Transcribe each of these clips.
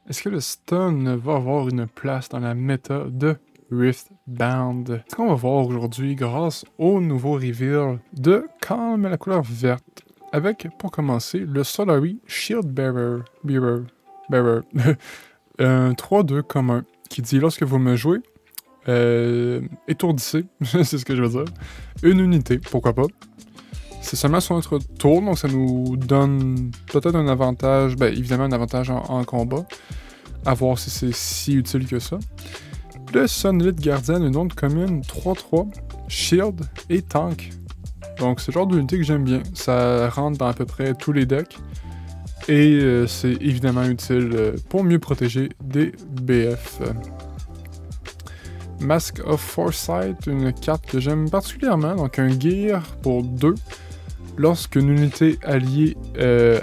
Est-ce que le stun va avoir une place dans la méta de Riftbound? Ce qu'on va voir aujourd'hui grâce au nouveau reveal de Calm la couleur verte, avec, pour commencer, le Solary Shield Bearer. Un 3-2 commun, qui dit lorsque vous me jouez, étourdissez, c'est ce que je veux dire, une unité, pourquoi pas. C'est seulement sur notre tour, donc ça nous donne peut-être un avantage, ben évidemment un avantage en combat, à voir si c'est si utile que ça. Le Sunlit Guardian, une onde commune 3-3, Shield et Tank. Donc c'est le genre d'unité que j'aime bien, ça rentre dans à peu près tous les decks, et c'est évidemment utile pour mieux protéger des BF. Mask of Foresight, une carte que j'aime particulièrement, donc un gear pour 2. Lorsqu'une unité alliée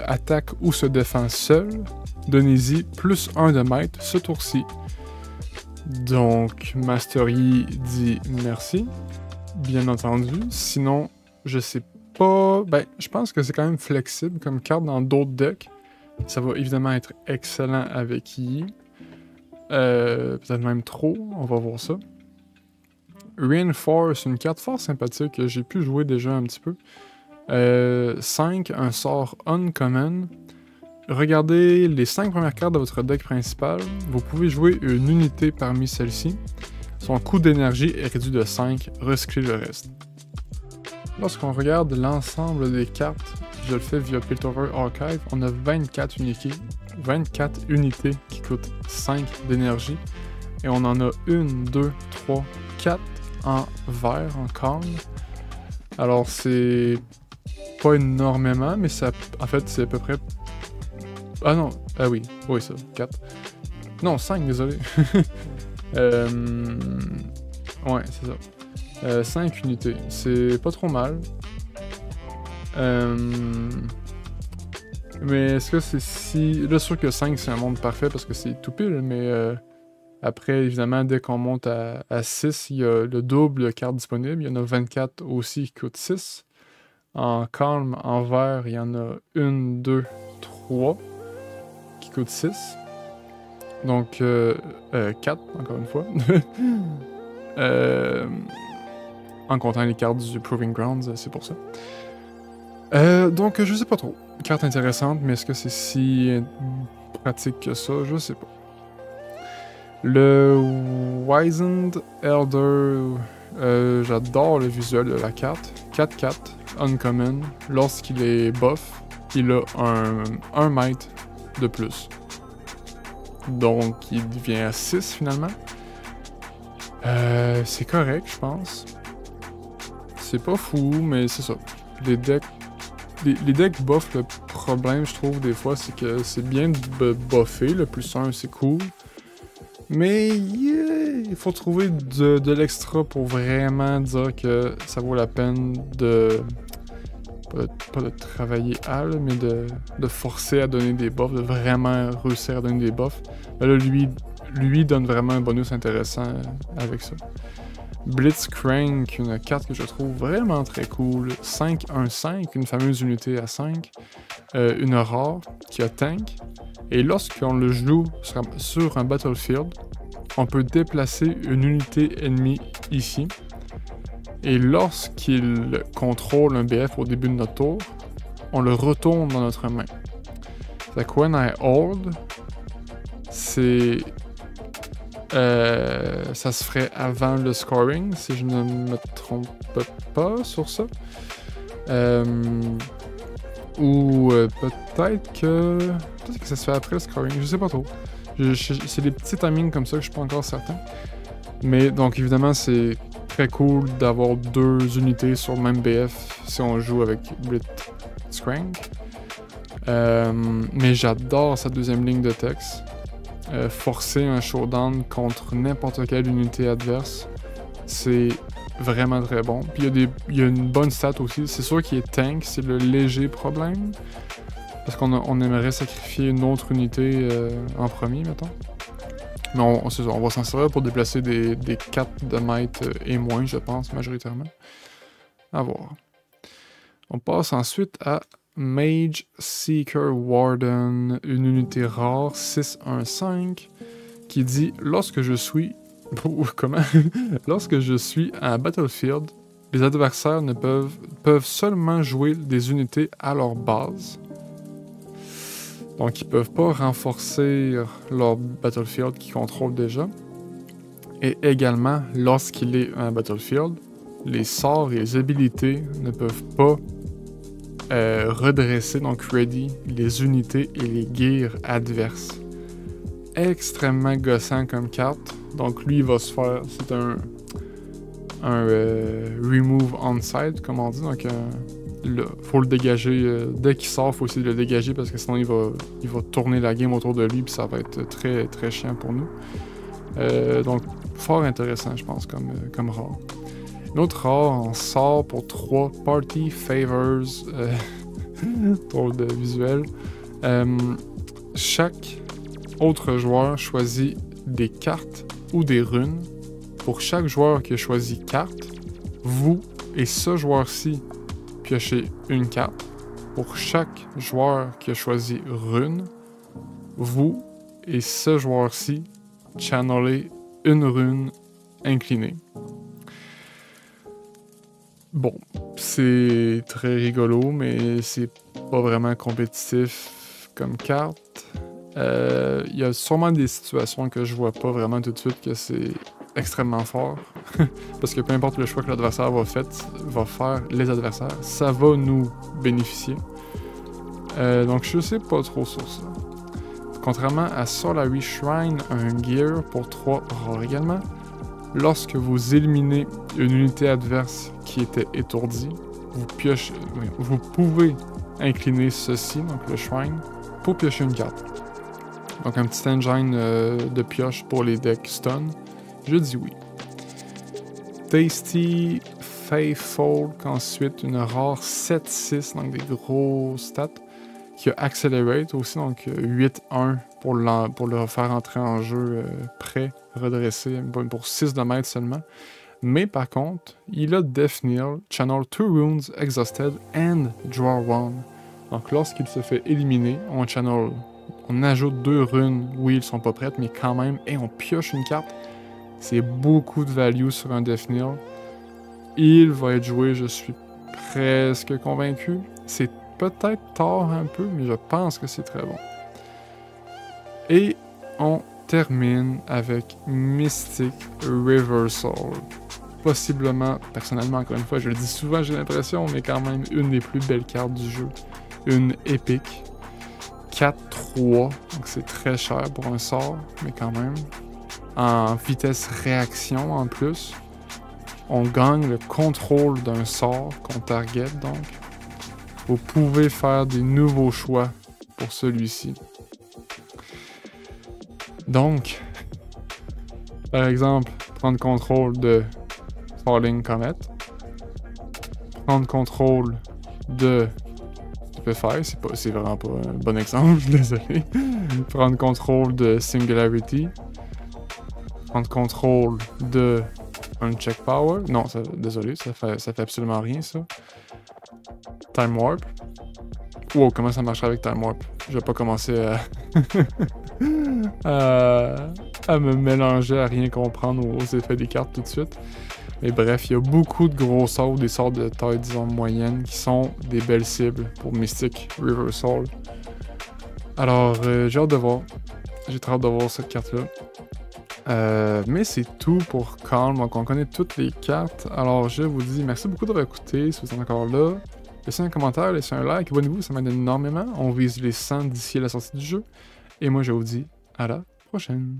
attaque ou se défend seule, donnez-y plus 1 de might ce tour-ci. Donc, Master Yi dit merci, bien entendu. Sinon, je sais pas... Ben, je pense que c'est quand même flexible comme carte dans d'autres decks. Ça va évidemment être excellent avec Yi. Peut-être même trop, on va voir ça. Reinforce, une carte fort sympathique que j'ai pu jouer déjà un petit peu. 5, un sort uncommon. Regardez les 5 premières cartes de votre deck principal. Vous pouvez jouer une unité parmi celles-ci. Son coût d'énergie est réduit de 5, recyclez le reste. Lorsqu'on regarde l'ensemble des cartes, je le fais via Piltover Archive, on a 24 unités qui coûtent 5 d'énergie. Et on en a 1, 2, 3, 4 en vert, en calme. Alors c'est pas énormément, mais ça, en fait c'est à peu près... Ah non, ah oui, ça, 4. Non, 5, désolé. Ouais, c'est ça. 5 unités, c'est pas trop mal. Mais est-ce que c'est si... Là, sûr que 5 c'est un monde parfait parce que c'est tout pile, mais après, évidemment, dès qu'on monte à 6, il y a le double de cartes disponibles. Il y en a 24 aussi qui coûtent 6. En calme, en vert, il y en a 1, 2, 3 qui coûtent 6. Donc, 4, encore une fois. En comptant les cartes du Proving Grounds, c'est pour ça. Donc, je sais pas trop. Carte intéressante, mais est-ce que c'est si pratique que ça? Je sais pas. Le Wizened Elder, j'adore le visuel de la carte. 4-4, uncommon. Lorsqu'il est buff, il a un might de plus. Donc, il devient à 6 finalement. C'est correct, je pense. C'est pas fou, mais c'est ça. Les decks buff, le problème, je trouve, des fois, c'est que c'est bien de buffer. Le plus 1, c'est cool. Mais il faut trouver de l'extra pour vraiment dire que ça vaut la peine de... Pas de travailler à, là, mais de forcer à donner des buffs, de vraiment réussir à donner des buffs. Ben là, lui donne vraiment un bonus intéressant avec ça. Blitzcrank, une carte que je trouve vraiment très cool. 5-1-5, une fameuse unité à 5. Une rare qui a tank. Et lorsqu'on le joue sur un battlefield, on peut déplacer une unité ennemie ici. Et lorsqu'il contrôle un BF au début de notre tour, on le retourne dans notre main. Fait que when I hold, c'est... ça se ferait avant le scoring, si je ne me trompe pas sur ça. Ou peut-être que ça se fait après le scoring, je sais pas trop. C'est des petits timings comme ça que je suis pas encore certain. Mais donc évidemment c'est très cool d'avoir 2 unités sur le même BF si on joue avec Blitzcrank. Mais j'adore sa deuxième ligne de texte. Forcer un showdown contre n'importe quelle unité adverse, c'est vraiment très bon. Puis il y a une bonne stat aussi. C'est sûr qu'il est tank, c'est le léger problème. Parce qu'on aimerait sacrifier une autre unité en premier, mettons. Mais on va s'en servir pour déplacer des 4 de might et moins, je pense, majoritairement. À voir. On passe ensuite à Mage Seeker Warden, une unité rare 6-1-5 qui dit lorsque je suis comment lorsque je suis à Battlefield, les adversaires ne peuvent seulement jouer des unités à leur base. Donc ils peuvent pas renforcer leur Battlefield qu'ils contrôlent déjà. Et également, lorsqu'il est un Battlefield, les sorts et les habilités ne peuvent pas redresser, donc ready, les unités et les gears adverses. Extrêmement gossant comme carte. Donc lui, il va se faire... C'est un remove on-site, comme on dit. Donc faut le dégager. Dès qu'il sort, il faut aussi le dégager parce que sinon il va tourner la game autour de lui puis ça va être très, très chiant pour nous. Donc, fort intéressant, je pense, comme rare. Une autre rare, on sort pour 3 Party Favors. Trop de visuel. Chaque autre joueur choisit des cartes ou des runes. Pour chaque joueur qui a choisi carte, vous et ce joueur-ci piochez une carte. Pour chaque joueur qui a choisi rune, vous et ce joueur-ci channeler une rune inclinée. Bon, c'est très rigolo, mais c'est pas vraiment compétitif comme carte. Il y a sûrement des situations que je vois pas vraiment tout de suite que c'est extrêmement fort. Parce que peu importe le choix que l'adversaire va faire, les adversaires, ça va nous bénéficier. Donc je sais pas trop sur ça. Contrairement à Solary Shrine, un gear pour 3 rares également. Lorsque vous éliminez une unité adverse qui était étourdie, vous pouvez incliner ceci, donc le Shrine, pour piocher une carte. Donc un petit engine de pioche pour les decks stun. Je dis oui. Tasty Faithful, ensuite une rare 7-6, donc des gros stats. Qui a Accelerate aussi, donc 8-1 pour le faire entrer en jeu prêt, redressé, pour 6 de mètres seulement. Mais par contre, il a Death Knell, Channel 2 Runes Exhausted and Draw 1. Donc lorsqu'il se fait éliminer, on ajoute 2 runes, oui, ils sont pas prêtes, mais quand même, et on pioche une carte. C'est beaucoup de value sur un Death Knell. Il va être joué, je suis presque convaincu. C'est peut-être tard un peu, mais je pense que c'est très bon. Et on termine avec Mystic Reversal. Possiblement, personnellement, encore une fois, je le dis souvent, j'ai l'impression, mais quand même une des plus belles cartes du jeu. Une épique. 4-3, donc c'est très cher pour un sort, mais quand même. En vitesse réaction en plus. On gagne le contrôle d'un sort qu'on target, donc. Vous pouvez faire des nouveaux choix pour celui-ci. Donc, par exemple, prendre contrôle de Falling Comet. Prendre contrôle de... Tu peux faire, c'est vraiment pas un bon exemple, désolé. Prendre contrôle de Singularity. Prendre contrôle de Uncheck Power. Non, désolé, ça fait absolument rien, ça. Time Warp. Wow, comment ça marche avec Time Warp? Je vais pas commencer à me mélanger, à rien comprendre aux effets des cartes tout de suite. Mais bref, il y a beaucoup de gros sorts, des sorts de taille, disons, moyenne, qui sont des belles cibles pour Mystic Reversal. Alors, j'ai hâte de voir. J'ai très hâte de voir cette carte-là. Mais c'est tout pour Calm, donc on connaît toutes les cartes. Alors, je vous dis merci beaucoup d'avoir écouté, si vous êtes encore là. Laissez un commentaire, laissez un like, abonnez-vous, ça m'aide énormément. On vise les 100 d'ici à la sortie du jeu. Et moi, je vous dis à la prochaine.